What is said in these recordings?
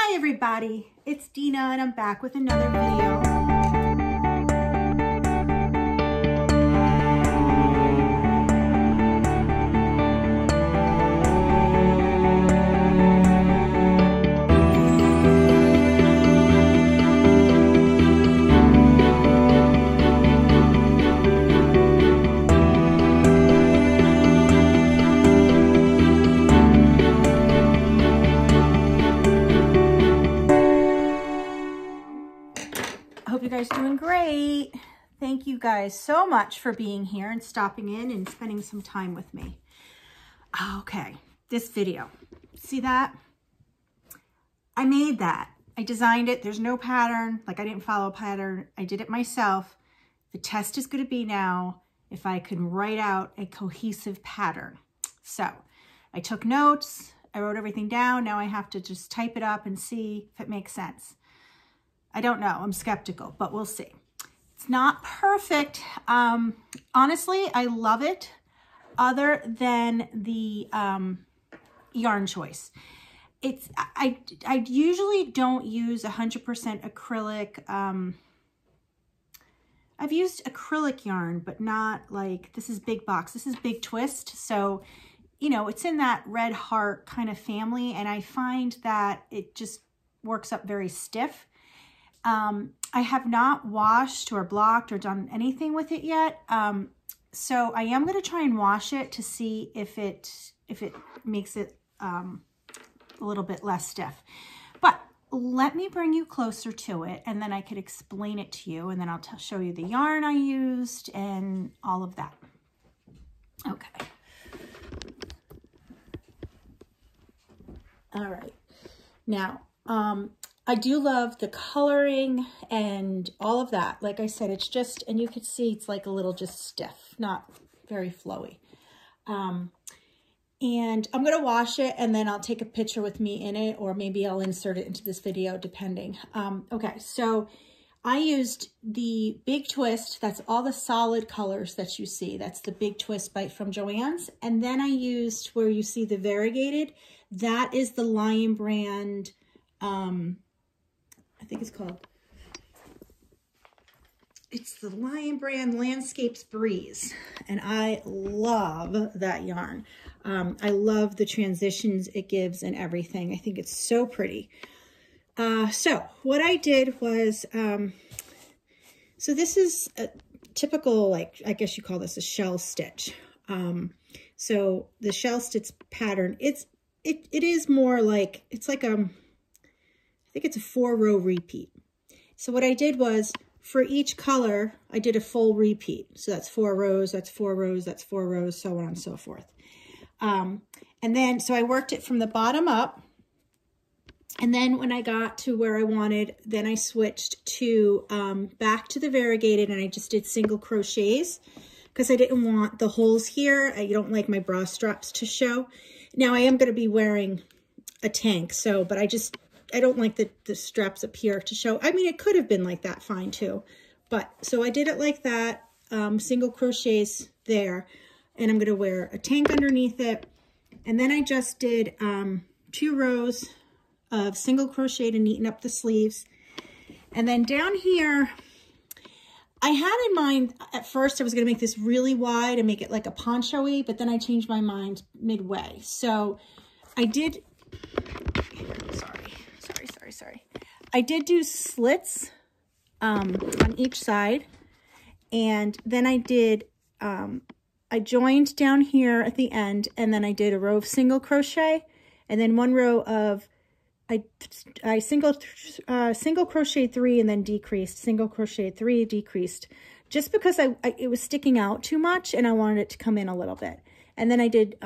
Hi everybody, it's Dina and I'm back with another video. I hope you guys are doing great. Thank you guys so much for being here and stopping in and spending some time with me. Okay, this video, see that? I made that. I designed it. There's no pattern. Like I didn't follow a pattern. I did it myself. The test is going to be now if I can write out a cohesive pattern. So I took notes. I wrote everything down. Now I have to just type it up and see if it makes sense. I don't know. I'm skeptical, but we'll see. It's not perfect. Honestly, I love it other than the yarn choice. I usually don't use 100% acrylic. I've used acrylic yarn, but not like, this is big box. This is big twist. So, you know, it's in that red heart kind of family. And I find that it just works up very stiff. I have not washed or blocked or done anything with it yet. So I am going to try and wash it to see if it makes it a little bit less stiff. But let me bring you closer to it and then I could explain it to you and then I'll show you the yarn I used and all of that. Okay. All right. Now, I do love the coloring and all of that. Like I said, it's just, and you can see it's like a little just stiff, not very flowy. And I'm going to wash it and then I'll take a picture with me in it, or maybe I'll insert it into this video depending. Okay, so I used the Big Twist. That's all the solid colors that you see. That's the Big Twist from Joann's. And then I used where you see the variegated. That is the Lion Brand, I think it's called, it's the Lion Brand Landscapes Breeze. And I love that yarn. I love the transitions it gives and everything. I think it's so pretty. So what I did was, so this is a typical, like, I guess you call this a shell stitch. So the shell stitch pattern, it is more like, it's like I think it's a 4-row repeat. So what I did was for each color, I did a full repeat. So that's 4 rows, that's 4 rows, that's 4 rows, so on and so forth. And then, so I worked it from the bottom up. And then when I got to where I wanted, then I switched to back to the variegated and I just did single crochets because I didn't want the holes here. I don't like my bra straps to show. Now I am going to be wearing a tank, so, but I don't like the straps up here to show. I mean, it could have been like that, fine too. But, so I did it like that, single crochets there, and I'm going to wear a tank underneath it. And then I just did 2 rows of single crochet to neaten up the sleeves. And then down here, I had in mind, at first I was going to make this really wide and make it like a poncho-y, but then I changed my mind midway. So I did, sorry. I did do slits on each side. And then I did, I joined down here at the end, and then I did a row of single crochet, and then 1 row of, I single crochet 3 and then decreased, single crochet 3, decreased, just because it was sticking out too much and I wanted it to come in a little bit. And then I did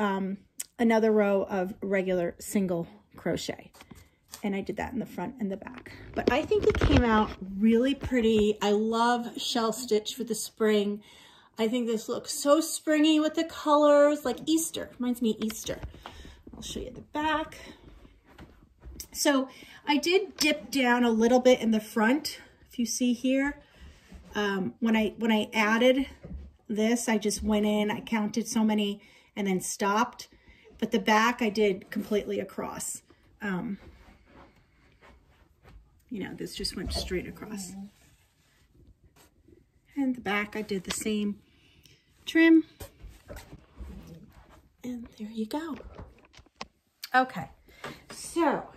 another row of regular single crochet. And I did that in the front and the back. But I think it came out really pretty. I love shell stitch for the spring. I think this looks so springy with the colors, like Easter. Reminds me of Easter. I'll show you the back. So I did dip down a little bit in the front, if you see here. When I added this, I just went in, I counted so many and then stopped. But the back I did completely across. you know, this just went straight across. And the back, I did the same trim. And there you go. Okay, so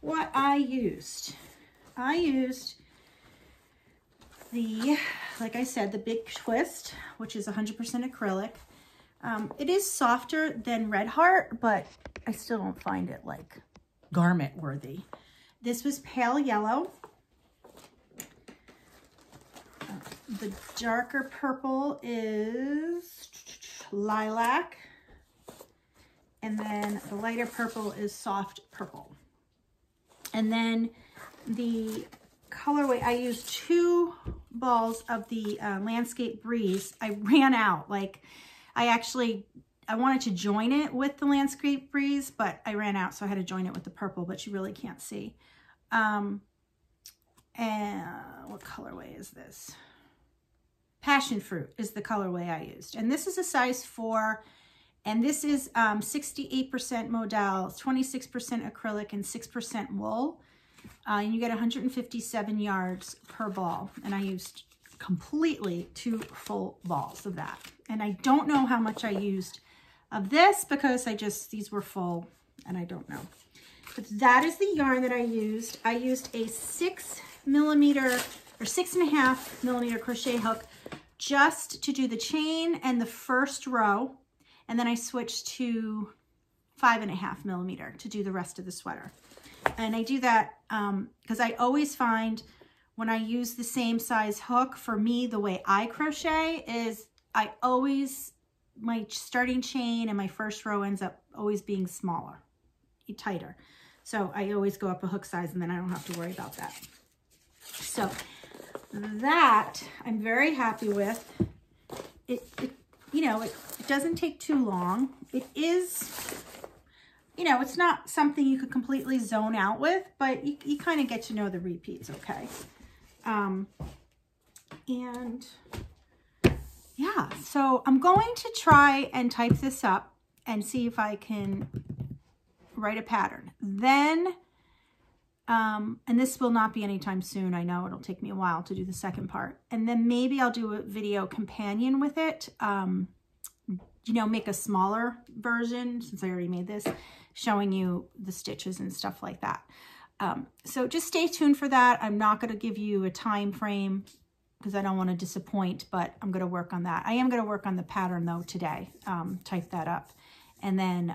what I used the, like I said, the Big Twist, which is 100% acrylic. It is softer than Red Heart, but I still don't find it like garment worthy. This was pale yellow. The darker purple is lilac. And then the lighter purple is soft purple. And then the colorway, I used 2 balls of the Landscape Breeze. I ran out. Like, I wanted to join it with the Landscape Breeze, but I ran out, so I had to join it with the purple, but you really can't see. And what colorway is this? Passion Fruit is the colorway I used. And this is a size 4, and this is 68% modal, 26% acrylic, and 6% wool. And you get 157 yards per ball. And I used completely 2 full balls of that. And I don't know how much I used of this because these were full and I don't know. But that is the yarn that I used. I used a 6mm or 6.5mm crochet hook just to do the chain and the first row. And then I switched to 5.5mm to do the rest of the sweater. And I do that because I always find when I use the same size hook, for me, the way I crochet is my starting chain and my first row ends up always being smaller, tighter. So I always go up a hook size and then I don't have to worry about that. So that I'm very happy with. It you know, it doesn't take too long. It is, you know, it's not something you could completely zone out with, but you kind of get to know the repeats, okay? And yeah, so I'm going to try and type this up and see if I can write a pattern. Then, and this will not be anytime soon. I know it'll take me a while to do the second part. And then maybe I'll do a video companion with it. You know, make a smaller version since I already made this, showing you the stitches and stuff like that. So just stay tuned for that. I'm not going to give you a time frame because I don't want to disappoint, but I'm going to work on that. I am going to work on the pattern though today, type that up. And then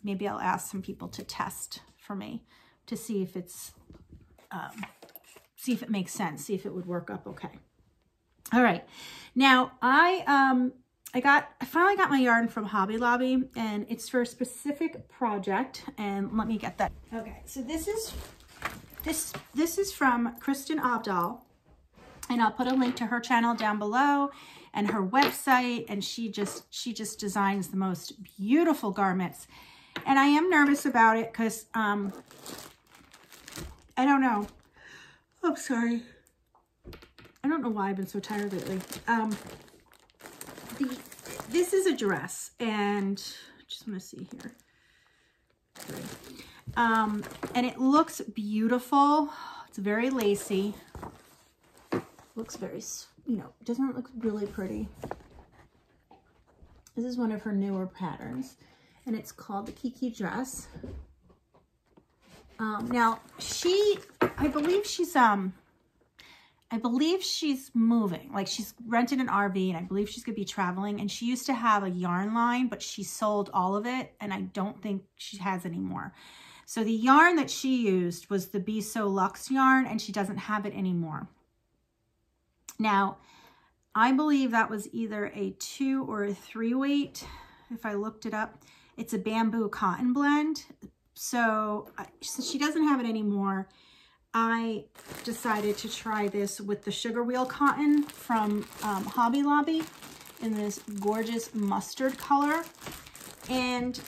maybe I'll ask some people to test for me to see if it's, see if it makes sense, see if it would work up okay. All right. Now I finally got my yarn from Hobby Lobby, and it's for a specific project, and let me get that. Okay, so this is from Kristen Abdal, and I'll put a link to her channel down below and her website, and she just designs the most beautiful garments. And I am nervous about it because I don't know. Oh, sorry. I don't know why I've been so tired lately. This is a dress, and I just want to see here. And it looks beautiful. It's very lacy. Looks very, you know, doesn't it look really pretty? This is one of her newer patterns, and it's called the Kiki dress. Now I believe she's moving, like she's rented an RV, and I believe she's gonna be traveling, and she used to have a yarn line, but she sold all of it, and I don't think she has anymore. So the yarn that she used was the Be So Luxe yarn, and she doesn't have it anymore. Now, I believe that was either a 2 or a 3 weight, if I looked it up. It's a bamboo cotton blend. So since she doesn't have it anymore, I decided to try this with the Sugar Wheel cotton from Hobby Lobby in this gorgeous mustard color. And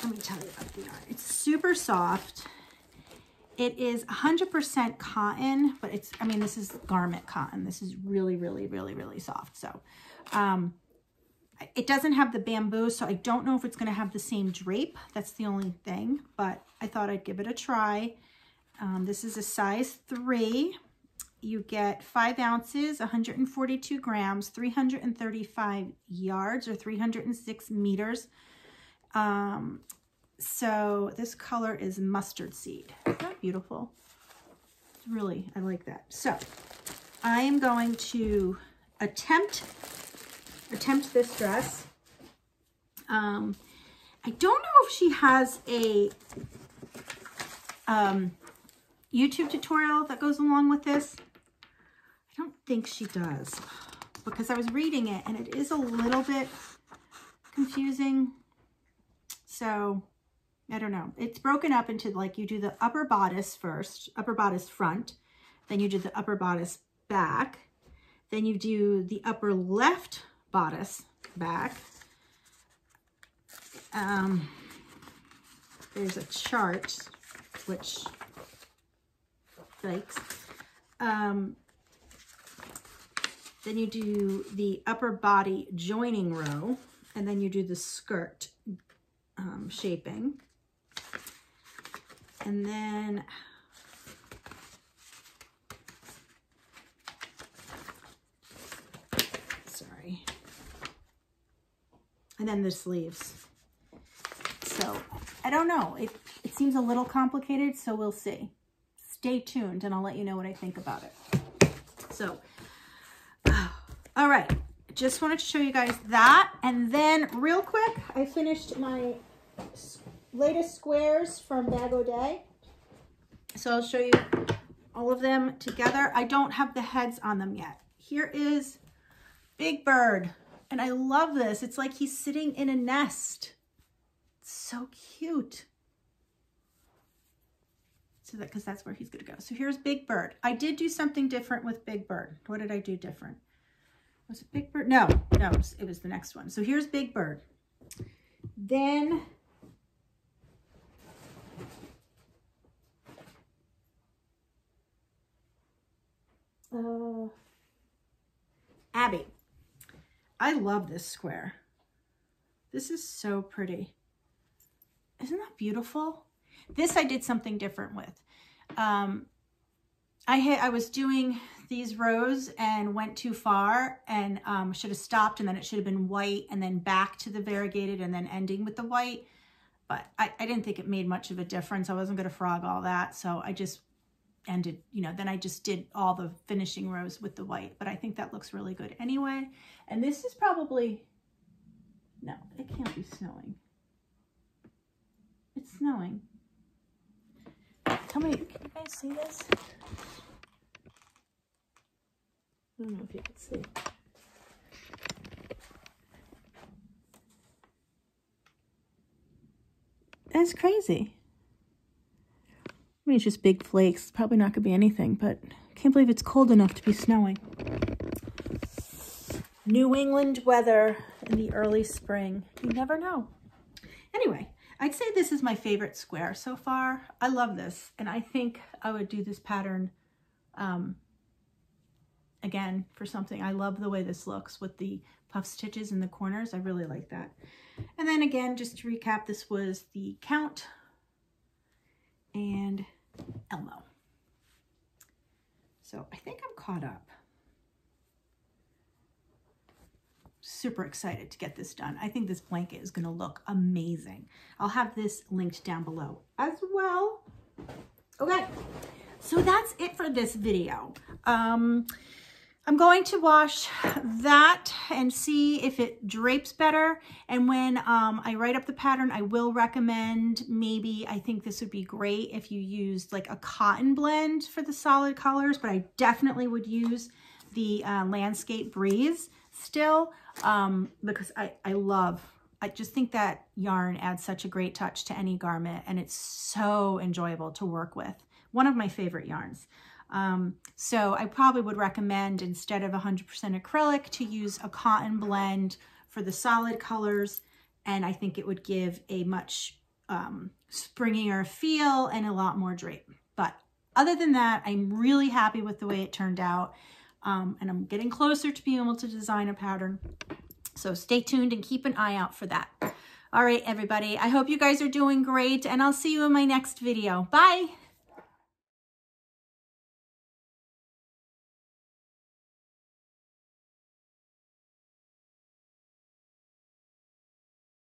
let me tell you about the yarn. It's super soft. It is 100% cotton, but it's, I mean, this is garment cotton. This is really, really, really, really soft. So I It doesn't have the bamboo, so I don't know if it's going to have the same drape. That's the only thing, but I thought I'd give it a try. This is a size 3. You get 5 ounces, 142 grams, 335 yards or 306 meters. So this color is mustard seed. Isn't that beautiful? It's really, I like that. So I am going to attempt this dress. I don't know if she has a YouTube tutorial that goes along with this. I don't think she does, because I was reading it and it is a little bit confusing. So I don't know. It's broken up into, like, you do the upper bodice first, upper bodice front, then you do the upper bodice back, then you do the upper left bodice back. There's a chart, which, yikes. Then you do the upper body joining row, and then you do the skirt shaping. And then sorry. And then the sleeves. So I don't know. It seems a little complicated, so we'll see. Stay tuned and I'll let you know what I think about it. So, all right. Just wanted to show you guys that. And then real quick, I finished my latest squares from Bag O' Day. So I'll show you all of them together. I don't have the heads on them yet. Here is Big Bird. And I love this. It's like he's sitting in a nest. It's so cute. So that, because that's where he's going to go. So here's Big Bird. I did do something different with Big Bird. What did I do different? Was it Big Bird? No, it was the next one. So here's Big Bird. Then Abby. I love this square. This is so pretty. Isn't that beautiful? This I did something different with. I was doing these rows and went too far and should have stopped, and then it should have been white and then back to the variegated and then ending with the white. But I didn't think it made much of a difference. I wasn't going to frog all that. So I just ended, you know, then I just did all the finishing rows with the white. But I think that looks really good anyway. And this is probably, no, it can't be snowing. It's snowing. Tell me, can you guys see this? I don't know if you can see. That's crazy. I mean, it's just big flakes. It's probably not going to be anything, but I can't believe it's cold enough to be snowing. New England weather in the early spring. You never know. Anyway, I'd say this is my favorite square so far. I love this, and I think I would do this pattern again for something. I love the way this looks with the puff stitches in the corners. I really like that. And then again, just to recap, this was the Count and Elmo. So I think I'm caught up. Super excited to get this done. I think this blanket is going to look amazing. I'll have this linked down below as well. Okay, so that's it for this video. I'm going to wash that and see if it drapes better. And when I write up the pattern, I will recommend maybe, I think this would be great if you used like a cotton blend for the solid colors, but I definitely would use the Landscape Breeze still, because I just think that yarn adds such a great touch to any garment, and it's so enjoyable to work with. One of my favorite yarns. So I probably would recommend, instead of 100% acrylic, to use a cotton blend for the solid colors, and I think it would give a much springier feel and a lot more drape. But other than that, I'm really happy with the way it turned out. And I'm getting closer to being able to design a pattern. So stay tuned and keep an eye out for that. All right, everybody. I hope you guys are doing great, and I'll see you in my next video. Bye.